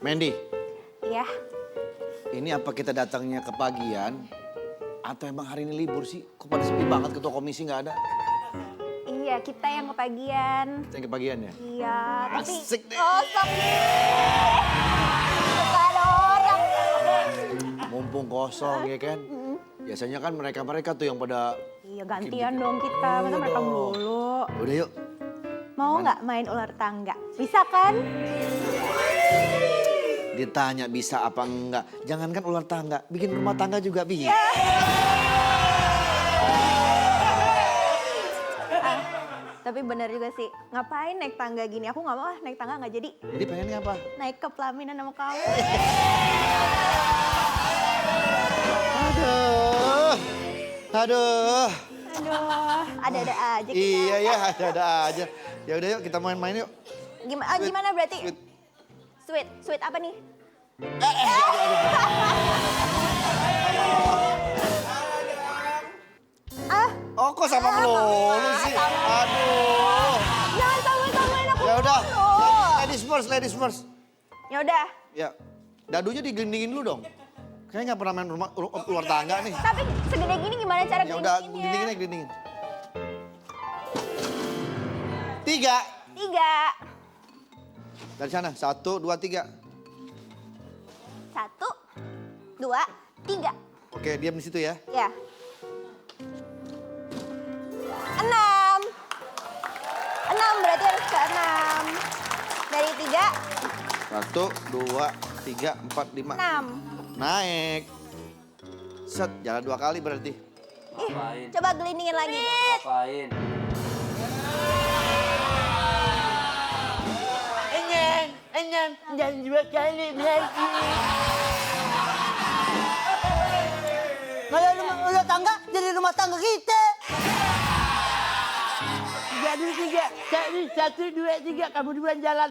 Mandy, Iya. ini apa kita datangnya ke pagian? Atau emang hari ini libur sih? Kok pada sepi banget, ketua komisi nggak ada? Iya, kita yang kepagian. Kita yang ke pagian ya? Iya, tapi Asik deh. kosong nih. Suka ada orang. Mumpung kosong ya kan? Biasanya kan mereka tuh yang pada... Iya, gantian dong kita. Masa mereka mulu. Udah yuk. Mau nggak main ular tangga? Bisa kan? Ditanya bisa apa enggak. Jangankan ular tangga, bikin rumah tangga juga bisa. Tapi benar juga sih. Ngapain naik tangga gini? Aku nggak mau naik tangga nggak jadi. Jadi pengennya apa? Naik ke pelaminan sama kamu. Aduh. Aduh, ada-ada aja kita. Iya ya, ada aja. Ya udah yuk kita main-main yuk. Gimana berarti? Sweet. Sweet apa nih? Oh kok sama melulu sih? Aduh. Jangan sama-samain aku. Ya udah, dulu. ladies first. Ya udah. Ya, dadunya digelindingin dulu dong. Kayaknya nggak pernah main rumah ular tangga nih. Tapi segede gini gimana cara Ya udah, gelindinginnya? gelindingin. 3. 3. Dari sana, 1, 2, 3. 1, 2, 3. Oke, diam di situ ya. Ya. 6. 6 berarti harus ke 6. Dari 3, 1, 2, 3, 4, 5. 6. Naik. Set, jalan 2 kali berarti. Ngapain? Coba gelindingin lagi. Ngapain? Enam, dan 2 kali lagi. Kalau rumah tangga, jadi rumah tangga kita. 3, 1, 2, 3, kamu duluan jalan.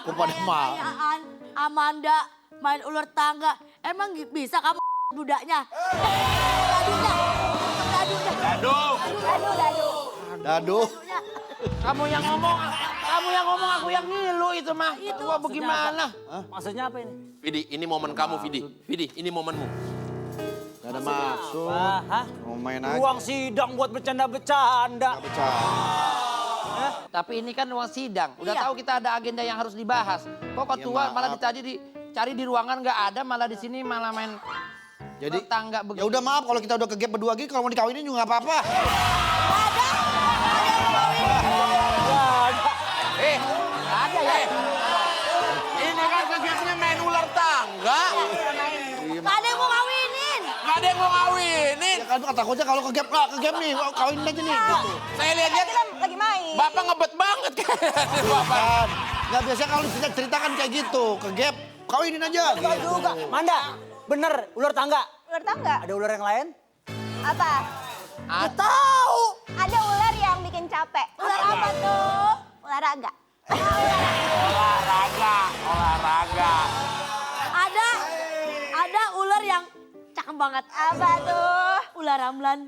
Kok pada mau? Pertanyaan Amanda main ular tangga. Emang bisa kamu budaknya? Dadu. Kamu yang ngomong, aku yang ngilu itu mah. Itu gua bagaimana? Maksudnya apa ini? Vidi, ini momen kamu, Vidi. Vidi, ini momenmu. Gak ada maksud. Hah? Mau main aja. Ruang sidang buat bercanda-bercanda. Gak bercanda. Tapi ini kan ruang sidang. Udah tahu kita ada agenda yang harus dibahas. Kok ketua Ya, malah maaf. tadi dicari di ruangan nggak ada, malah di sini malah main Jadi, tangga ya begini. udah maaf kalau kita udah ke gap berdua gini, kalau mau dikawinin juga gak apa-apa. Ada ya. Ini kan kegiatannya main ular tangga. Gak ada yang mau ngawinin. Gak ada yang mau ngawinin. Ya kan takutnya kalau ke gap nih, kawinin aja nih. Gitu. Saya lihat-lihat, Kita lagi main. Bapak ngebet banget kayaknya. Bapak. Kan, nggak biasa kalau kita ceritakan kayak gitu, ke gap, kawinin aja. Enggak Gitu. juga. Manda, bener ular tangga. Ular tangga? Ada ular yang lain? Apa? Tahu. Ada ular yang bikin capek. Ular apa tuh? Olahraga. Olahraga. Ada ular yang cakep banget. Apa tuh? Ular ramlan.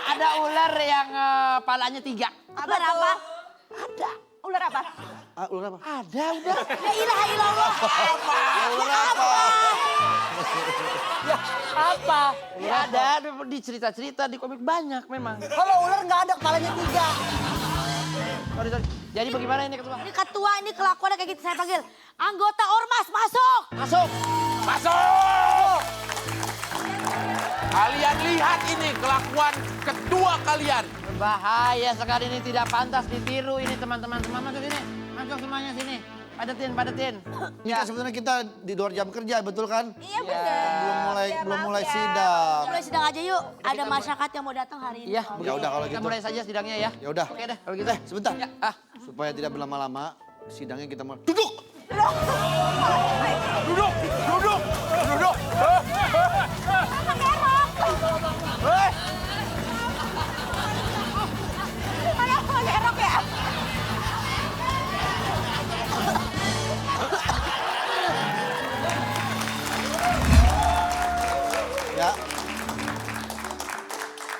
Ada ular yang palanya 3. Ular apa? Ada. Ular apa? Ular apa? Ada udah. La ilaha illallah. Ular apa? Apa? Ya ada di cerita-cerita di komik banyak memang. Kalau ular nggak ada, kepalanya 3. Sorry. Jadi bagaimana ini ketua? Ini ketua ini kelakuannya kayak gitu. Saya panggil anggota ormas masuk. Masuk. Masuk! Kalian lihat ini kelakuan kedua kalian. Berbahaya sekali ini, tidak pantas ditiru ini teman-teman. Semua masuk sini. Masuk semuanya sini. Padetin. Ini kan sebenarnya kita di luar jam kerja, betul kan? Iya bener. Belum mulai sidang. Mulai sidang aja yuk. Ada masyarakat yang mau datang hari ini. Iya, Ya udah kalau kita gitu. mulai saja sidangnya ya. Ya udah. Oke deh, kalau gitu. Sebentar. Ya, Supaya tidak berlama-lama, sidangnya kita mulai. Duduk! Duduk. Kenapa gerok ya?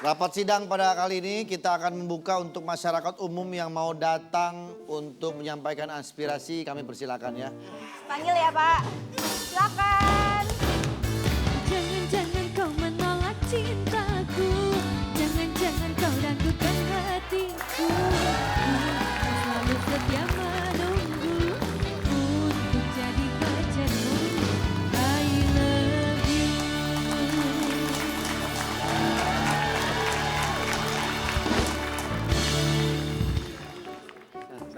Rapat sidang pada kali ini kita akan membuka untuk masyarakat umum yang mau datang untuk menyampaikan aspirasi. Kami persilakan ya. Panggil ya Pak. Silakan. Jangan-jangan kau menolak cintaku, jangan-jangan kau ragukan hatiku. Ku selalu setia menunggu untuk jadi pacarmu. I love you.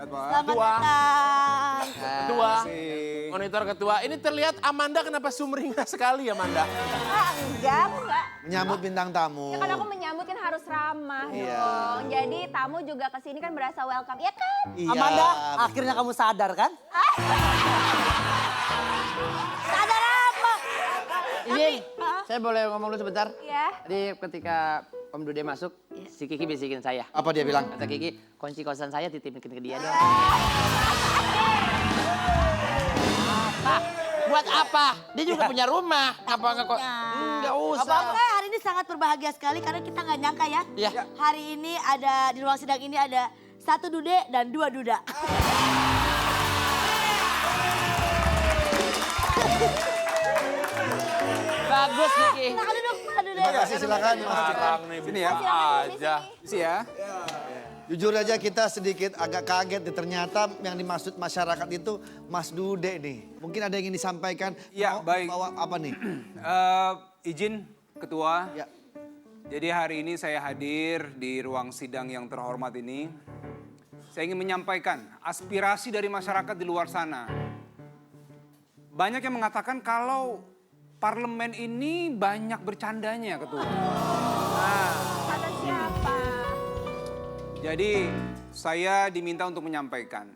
Selamat datang. Ketua, monitor ketua. Ini terlihat Amanda kenapa sumringah sekali Amanda? Ah, enggak. Menyambut bintang tamu. Ya kan aku menyambut kan harus ramah Iya. dong. Jadi tamu juga kesini kan berasa welcome. Iya kan? Iya. Amanda, akhirnya kamu sadar kan? Sadar apa? Izin, saya boleh ngomong dulu sebentar? Iya. Tadi ketika Om Dude masuk, si Kiki bisikin saya. Apa dia bilang? Kata Kiki, kunci kosan saya titipin ke dia dong. Apa? Buat apa? Dia juga punya rumah. Apa nggak kok? Nggak usah. Apa hari ini sangat berbahagia sekali karena kita nggak nyangka ya. Iya. Hari ini ada di ruang sidang ini ada 1 Dude dan 2 Duda. Bagus Kiki. Silakan duduk, Pak Dude. Terima kasih, silakan Mas. Sekarang nih, sini ya. Aja. Sih ya. Jujur aja kita sedikit agak kaget nih. Ternyata yang dimaksud masyarakat itu Mas Dude nih. Mungkin ada yang ingin disampaikan. Ya, Mau baik. bawa apa nih? Izin Ketua, Ya. jadi hari ini saya hadir di ruang sidang yang terhormat ini. Saya ingin menyampaikan aspirasi dari masyarakat di luar sana. Banyak yang mengatakan kalau parlemen ini banyak bercandanya, Ketua. Kata siapa? Jadi saya diminta untuk menyampaikan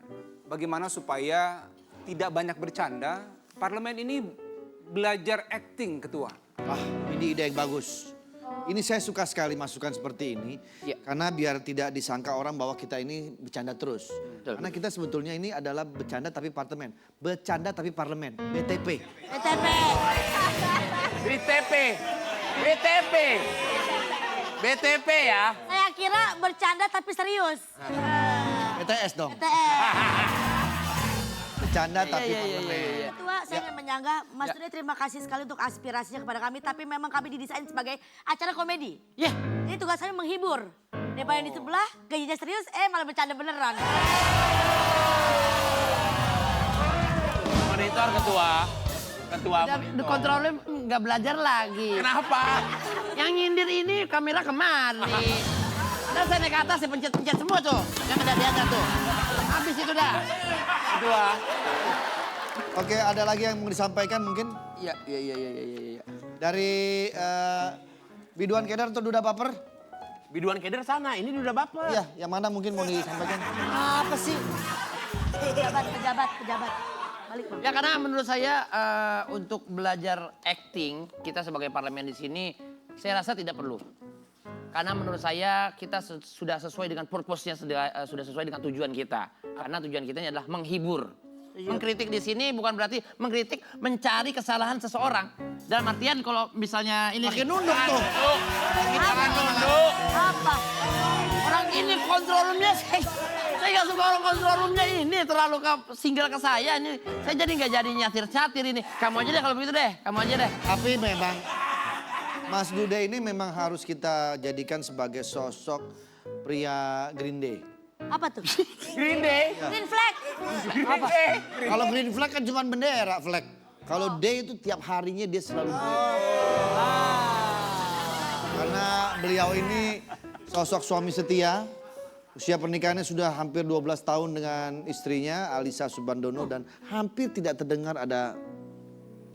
bagaimana supaya tidak banyak bercanda. Parlemen ini belajar acting, Ketua. Ah, ini ide yang bagus. Ini saya suka sekali masukan seperti ini. Ya. Karena biar tidak disangka orang bahwa kita ini bercanda terus. Betul. Karena kita sebetulnya ini adalah bercanda tapi parlemen. Bercanda tapi parlemen. BTP. BTP. BTP. BTP. BTP ya. Saya kira bercanda tapi serius. BTS dong. BTS. Bercanda tapi parlemen. Ketua, saya ingin menyangga Mas Dude terima kasih sekali untuk aspirasinya kepada kami. Tapi memang kami didesain sebagai acara komedi. Ya. Jadi tugas kami menghibur. Daripada yang di sebelah gajinya serius, malah bercanda beneran. Monitor ketua. Ketua Udah monitor. kontrolnya nggak belajar lagi. Kenapa? Yang nyindir ini kamera kemari. Udah saya naik ke atas, saya pencet-pencet semua tuh. Yang ada di atas tuh. Habis itu dah. Ketua. Oke, ada lagi yang mau disampaikan mungkin? Iya. Dari Biduan Kedar atau Duda Baper? Biduan Keder sana, ini udah baper. Iya, yang mana mungkin mau disampaikan? Apa sih? Pejabat. Balik, Bang. Ya karena menurut saya untuk belajar acting kita sebagai parlemen di sini saya rasa tidak perlu. Karena menurut saya kita sudah sesuai dengan purpose-nya, sudah sesuai dengan tujuan kita. Karena tujuan kita ini adalah menghibur. Mengkritik di sini bukan berarti mengkritik mencari kesalahan seseorang. Dalam artian kalau misalnya ini Makin nunduk tuh. Jangan nunduk. Apa? orang ini control room-nya saya nggak suka orang control room-nya ini terlalu single ke saya ini. Saya jadi nggak jadi nyatir-nyatir ini. Kamu aja deh kalau begitu deh. Kamu aja deh. Tapi memang Mas Dude ini memang harus kita jadikan sebagai sosok pria Green Day. Apa tuh? Green Day. Green flag. Green Day. Kalau Green Flag kan cuma bendera flag. Kalau Day itu tiap harinya dia selalu green. Karena beliau ini sosok suami setia. Usia pernikahannya sudah hampir 12 tahun dengan istrinya Alisa Subandono dan hampir tidak terdengar ada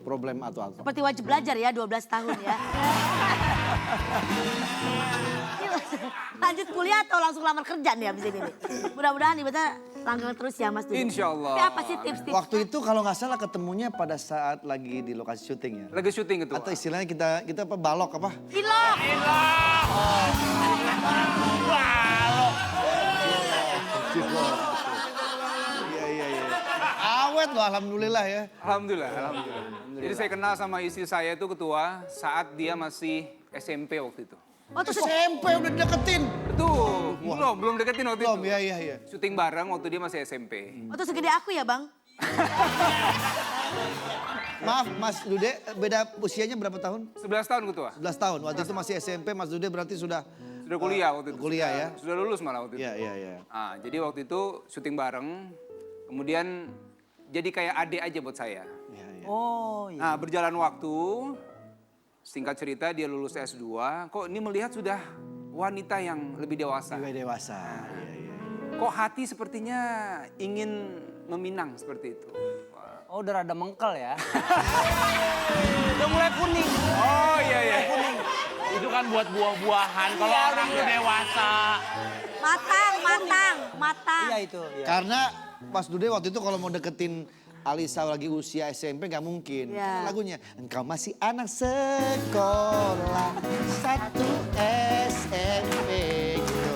problem atau apa. Seperti wajib belajar ya 12 tahun ya. Lanjut kuliah atau langsung lamar kerja nih abis ini nih. Mudah-mudahan nih betul langgeng terus ya Mas Dude. Insya Allah. Tapi apa sih tips-tips? Waktu itu kalau nggak salah ketemunya pada saat lagi di lokasi syuting ya. Lagi syuting, Ketua. Atau istilahnya kita apa balok apa? Pilok. Iya. Awet loh alhamdulillah ya. Alhamdulillah. Jadi saya kenal sama istri saya itu, Ketua, saat dia masih SMP waktu itu. Oh, terus SMP udah deketin. Betul. Belum deketin waktu Belum, itu. iya. Syuting bareng waktu dia masih SMP. oh, tuh segede aku ya bang? Maaf Mas Dude, beda usianya berapa tahun? 11 tahun ketua. 11 tahun. Waktu itu masih SMP, Mas Dude berarti sudah Sudah kuliah waktu itu. kuliah ya? Sudah lulus malah waktu itu. Iya. Ah, jadi waktu itu syuting bareng. Kemudian jadi kayak adik aja buat saya. Iya. Oh iya. Nah, berjalan waktu, singkat cerita dia lulus S2, kok ini melihat sudah wanita yang lebih dewasa. Lebih dewasa. Iya. Kok hati sepertinya ingin meminang seperti itu. Wah. Oh udah rada mengkel ya. Udah mulai kuning. Oh iya. Itu kan buat buah-buahan. Kalau orang udah dewasa. Matang. Iya itu. Iya. Karena Mas Dude waktu itu kalau mau deketin Alisa lagi usia SMP nggak mungkin. Iya. Kan lagunya, engkau masih anak sekolah 1 SMP gitu.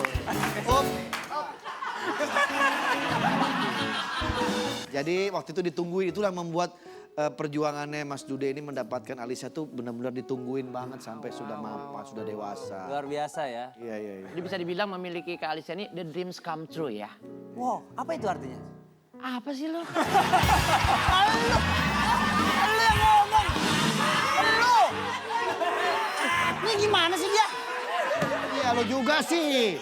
Jadi waktu itu ditungguin, itulah membuat perjuangannya Mas Dude ini mendapatkan Alisa tuh benar-benar ditungguin banget sampai sudah mapan, sudah dewasa. Luar biasa ya. Iya. Jadi bisa dibilang memiliki Kak Alisa ini the dreams come true ya. Wow, apa itu artinya? Apa sih lo? Lu yang ngomong. Lu. Ini gimana sih dia? Iya lo juga sih.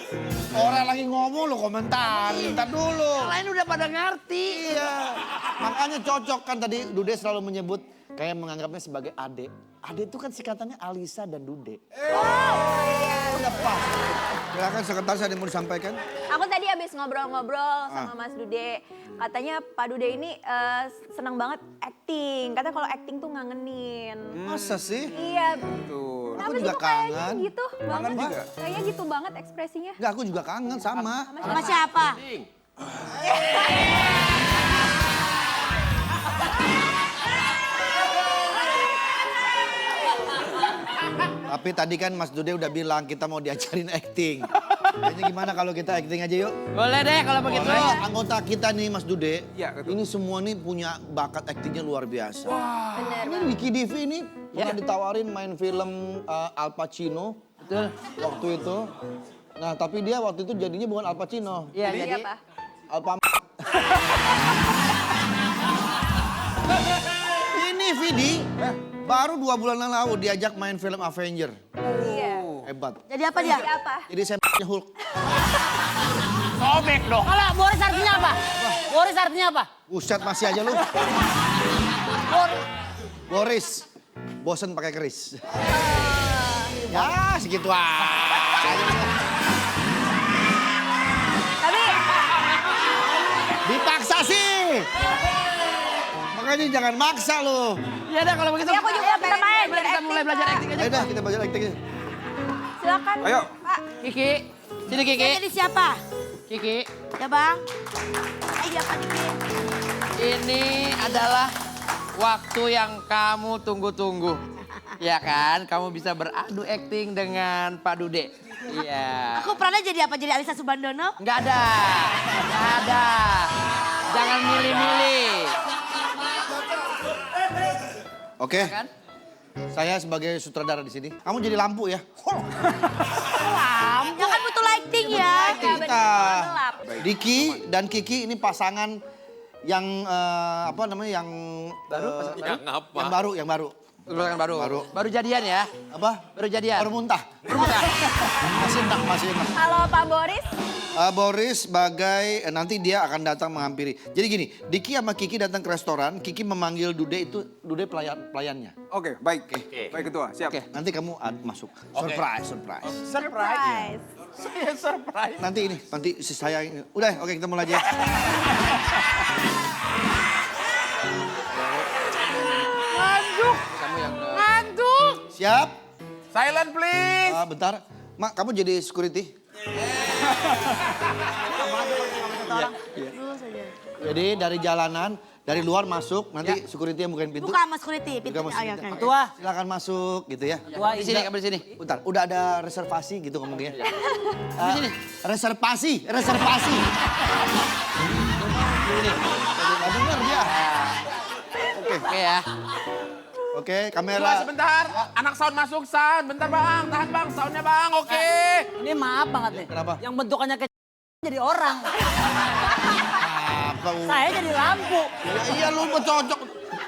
Orang lagi ngomong lo komentar, ntar dulu. Lain udah pada ngerti. Iya. Makanya cocok kan tadi Dude selalu menyebut kayak menganggapnya sebagai adik. Adik itu kan singkatannya Alisa dan Dude. Udah pas. Silakan sekretaris ada yang mau disampaikan? Aku tadi habis ngobrol-ngobrol sama Mas Dude. Katanya Pak Dude ini senang banget acting. Katanya kalau acting tuh ngangenin. Masa sih? Iya. Tuh. Kenapa Aku sih juga kok kayaknya kangen. gitu banget? juga? Kayaknya gitu banget ekspresinya. Enggak, aku juga kangen sama. Sama siapa? Tapi tadi kan Mas Dude udah bilang kita mau diajarin acting. Kayaknya gimana kalau kita acting aja yuk? Boleh deh kalau begitu. Boleh, anggota kita nih Mas Dude, Iya, betul. ini semua nih punya bakat actingnya luar biasa. Bener. Ini Wiki Divi ini pernah ditawarin main film Al Pacino. Betul. Waktu itu. Nah tapi dia waktu itu jadinya bukan Al Pacino. Iya, Jadi jadi apa? Alpam. Ini Vidi baru 2 bulan yang lalu diajak main film Avenger. Iya. Hebat. Jadi apa dia? Jadi apa? Jadi saya Hulk. Sobek dong. Kalau Boris artinya apa? Boris artinya apa? Buset masih aja lu. Boris. Bosen pakai keris. Ya segitu aja. Tapi Dipaksa sih. Makanya jangan maksa lu. Iya dah kalau begitu. Tapi aku juga pengen main, Boleh kita mulai belajar Pak. acting aja. Ayo dah kita belajar acting aja. silakan. Ayo. Pak. Kiki, sini Kiki. Jadi siapa? Kiki, Ya bang? Iya Pak Diki. ini adalah waktu yang kamu tunggu-tunggu. Ya kan, kamu bisa beradu acting dengan Pak Dude. Iya. Aku pernah jadi apa? Jadi Alisa Subandono? Nggak ada, nggak ada. Jangan milih-milih. Oke. Kan? Saya sebagai sutradara di sini. Kamu jadi lampu ya. Ya kan butuh lighting ya. Kita. Gelap. Diki dan Kiki ini pasangan yang apa namanya yang baru yang baru. Belum baru. Baru. Baru jadian ya? Apa? Baru jadian. Baru muntah. Bermuntah. Masih enak. Kalau Pak Boris, Boris sebagai nanti dia akan datang menghampiri. Jadi gini, Diki sama Kiki datang ke restoran, Kiki memanggil Dude itu Dude pelayannya. Oke, baik. Baik ketua, siap. Oke, nanti kamu masuk. Surprise. surprise. Saya surprise. Nanti si saya ini. Udah, oke kita mulai aja. Ngantuk. Siap? Silent please. Bentar. Mak, kamu jadi security? Jadi dari jalanan, dari luar masuk, nanti security yang bukain pintu. Buka mas security. Buka mas Ayo, pintu. oke. Ketua. Silakan masuk gitu ya. Ketua Di sini, kamu di sini. Bentar, udah ada reservasi gitu ngomongnya. Di sini. Reservasi. Nggak denger dia. Oke ya. Oke, Dua kamera. sebentar. Anak sound masuk, sound. Bentar bang, tahan bang, soundnya bang, oke. Ini maaf banget nih. Kenapa? Yang bentukannya kayak jadi orang. Apa? Saya jadi lampu. Ya, iya lu cocok.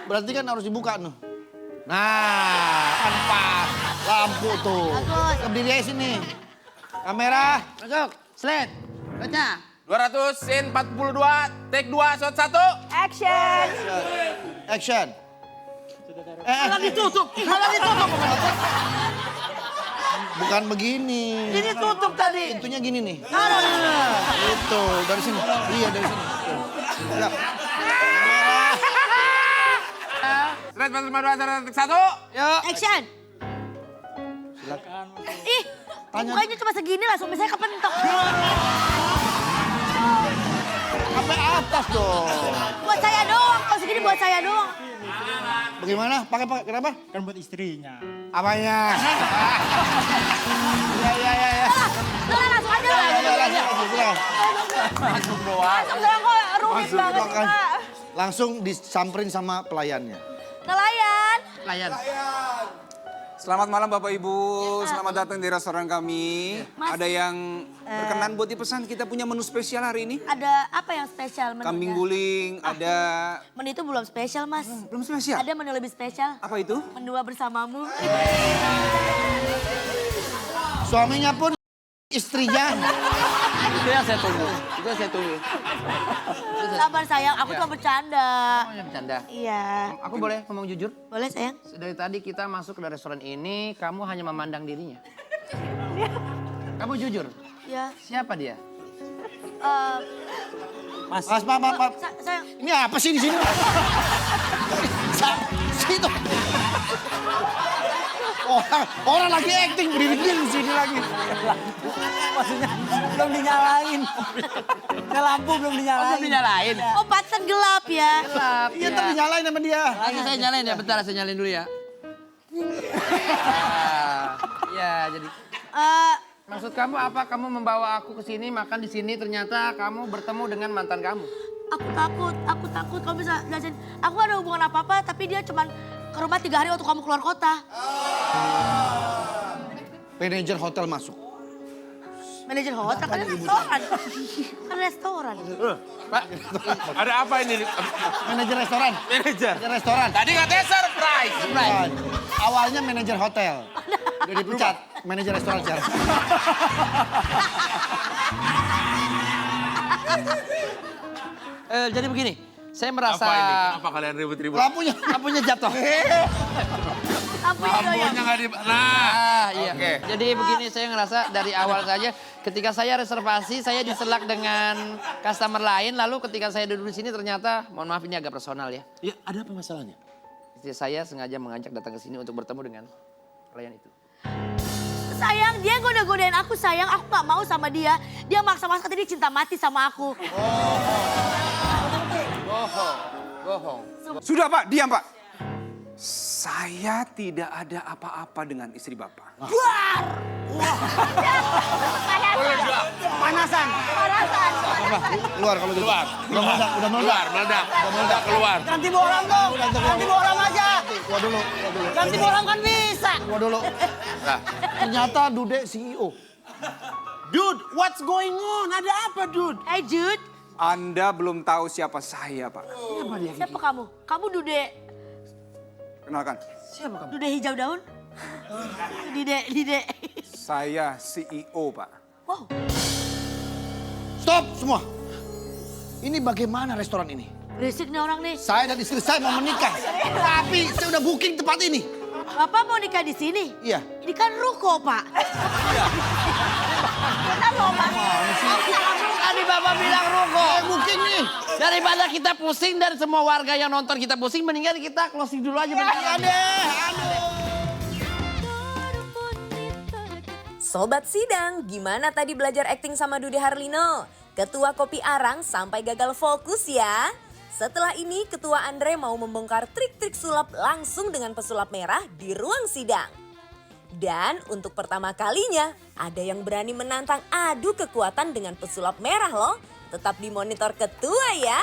Berarti kan harus dibuka tuh. Nah, kan pas. Lampu tuh. Bagus. Berdiri aja sini. Kamera. Masuk, slide. Baca. 200, scene 42, take 2, shot 1. Action. Action. Malah ditutup. Malah ditutup. Bukan begini. Ini tutup tadi. Pintunya gini nih. Itu, dari sini. Iya, dari sini. Tuh. Siap. Straight, 42, take 1. Yuk. Action. Silakan. Ih, mukanya cuma segini lah, suami saya kepentok. Sampai atas dong. Buat saya doang, kalau segini buat saya doang. Bagaimana? Pakai kenapa? Kan buat istrinya. Apanya? Ya. Udah langsung aja. Silakan. Langsung doang kok rumit banget sih, Silakan. Pak. Langsung disamperin sama pelayannya. Nelayan. Layan. Selamat malam Bapak Ibu, selamat datang di restoran kami. Mas. Ada yang berkenan buat dipesan, kita punya menu spesial hari ini. Ada apa yang spesial menunya? Kambing guling, ada... Menu itu belum spesial, Mas. Belum spesial? Ada menu lebih spesial. Apa itu? Mendua bersamamu. Suaminya pun istrinya. Itu yang saya tunggu. Itu yang saya tunggu. Sabar sayang, aku cuma bercanda. Oh, yang bercanda. Iya. Aku boleh ngomong jujur? Boleh sayang? Dari tadi kita masuk ke restoran ini, kamu hanya memandang dirinya. Kamu jujur? Iya. Siapa dia? Mas, maaf. Sayang, Ini apa sih di sini? Situ. Orang lagi acting berdiri di sini lagi. Maksudnya belum dinyalain. Ya lampu belum dinyalain. Belum dinyalain. oh pantesan gelap ya. Gelap. Iya, ntar dinyalain sama dia. Lagi saya nyalain ya, bentar saya nyalain dulu ya. Ya, jadi Eh, maksud kamu apa? Kamu membawa aku ke sini, makan di sini, ternyata kamu bertemu dengan mantan kamu. aku takut kamu bisa jelasin. Aku gak ada hubungan apa-apa, tapi dia cuman ke rumah 3 hari waktu kamu keluar kota. Manajer hotel masuk. Manajer hotel kan restoran. Kan restoran. Pak, ada apa ini? Manajer restoran. Manajer. Manajer restoran. Tadi katanya surprise. Bukan. Awalnya manajer hotel. Udah dipecat. Manajer restoran sekarang. Jadi begini, saya merasa Apa ini? Kenapa kalian ribut-ribut? Lampunya jatuh. Lampunya doyang. Lampunya nggak di... Nah. Ah, iya. Oke. Jadi begini, saya ngerasa dari awal saja ketika saya reservasi, saya diselak dengan customer lain. Lalu ketika saya duduk di sini ternyata, mohon maaf ini agak personal ya. Ya, ada apa masalahnya? Istri saya sengaja mengajak datang ke sini untuk bertemu dengan pelayan itu. Sayang, dia goda-godain aku sayang. Aku gak mau sama dia. Dia maksa-maksa tadi cinta mati sama aku. Bohong. Sudah Pak, diam Pak. Saya tidak ada apa-apa dengan istri Bapak. Panasan. Keluar kalau gitu. Keluar. Udah meledak. Keluar. Ganti bohlam dong. Ganti bohlam aja. Keluar dulu. Ganti bohlam kan bisa. Keluar dulu. Nah. Ternyata Dude CEO. Dude, what's going on? Ada apa, dude? Hey Jude, Anda belum tahu siapa saya Pak. siapa kamu? Kamu Dude, Kenalkan, Dude hijau daun? Dide. saya CEO Pak. Wow, Stop semua. Ini bagaimana restoran ini? berisik nih orang nih. Saya dan istri saya mau menikah. Tapi saya udah booking tempat ini. Bapak mau nikah di sini? Iya. Ini kan ruko, Pak. Kita mau Pak. Tadi Bapak bilang ruko. Booking nih. Daripada kita pusing dan semua warga yang nonton kita pusing, mendingan kita closing dulu aja bentar. Sobat Sidang, gimana tadi belajar akting sama Dude Harlino? Ketua Kopi Arang sampai gagal fokus ya. Setelah ini Ketua Andre mau membongkar trik-trik sulap langsung dengan pesulap merah di ruang sidang. Dan untuk pertama kalinya ada yang berani menantang adu kekuatan dengan pesulap merah loh. Tetap dimonitor Ketua ya.